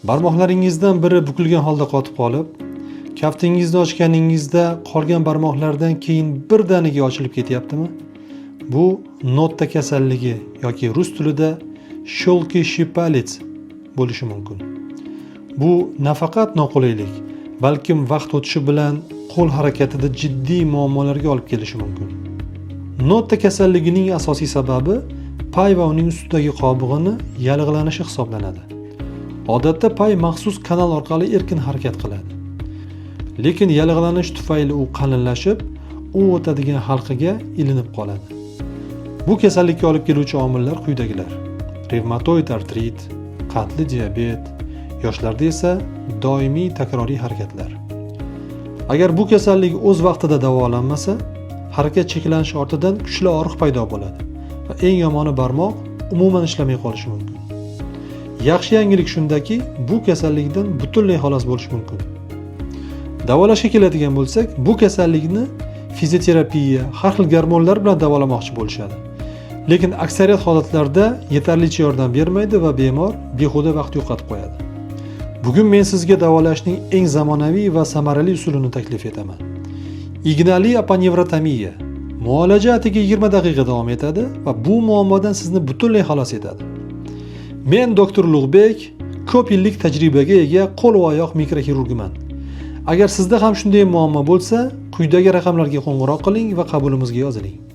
Barmoqlaringizdan biri bukilgan holda qotib qolib, kaftingizni ochganingizda qolgan barmoqlardan keyin birdaniga ochilib ketyaptimi? Bu notta kasalligi yoki rus tilida sholkishi palets bo'lishi mumkin. Bu nafaqat noqulaylik, balkim vaqt o'tishi bilan qo'l harakatida jiddiy muammolarga olib kelishi mumkin. Notta kasalligining asosiy sababi pay va uning ustidagi qobig'ini yallig'lanishi hisoblanadi. Odatda pay maxsus kanal orqali erkin harakat qiladi. Lekin yallig'lanish tufayli u qalinlashib, u o'tadigan halqaga ilinib qoladi. Bu kasallikka olib keluvchi omillar quyidagilar: revmatoid artrit, qandli diabet, yoshlarda esa doimiy takroriy harakatlar. Agar bu kasallik o'z vaqtida davolanmasa, harakat cheklanishi ortidan kuchli og'riq paydo bo'ladi va eng yomoni barmoq umuman ishlamay qolishi mumkin. Yaxshi yangilik shundaki, bu kasallikdan butunlay xalos bo'lish mumkin. Davolashga keladigan bo'lsak, bu kasallikni fizioterapiya, har xil gormonlar bilan davolamoqchi bo'lishadi. Lekin aksariyat holatlarda yetarlicha yordam bermaydi va bemor behuda vaqt yo'qotib qo'yadi. Bugun men sizga davolashning eng zamonaviy va samarali usulini taklif etaman. Ignali aponevrotomiya. Muolaja atigi 20 daqiqa davom etadi va bu muammodan sizni butunlay xalos etadi. Men doktor Ulug'bek, ko'p yillik tajribaga ega qo'l va oyoq mikroxirurgiman. Agar sizda ham shunday muammo bo'lsa, quyidagi raqamlarga qo'ng'iroq qiling va qabulimizga yoziling.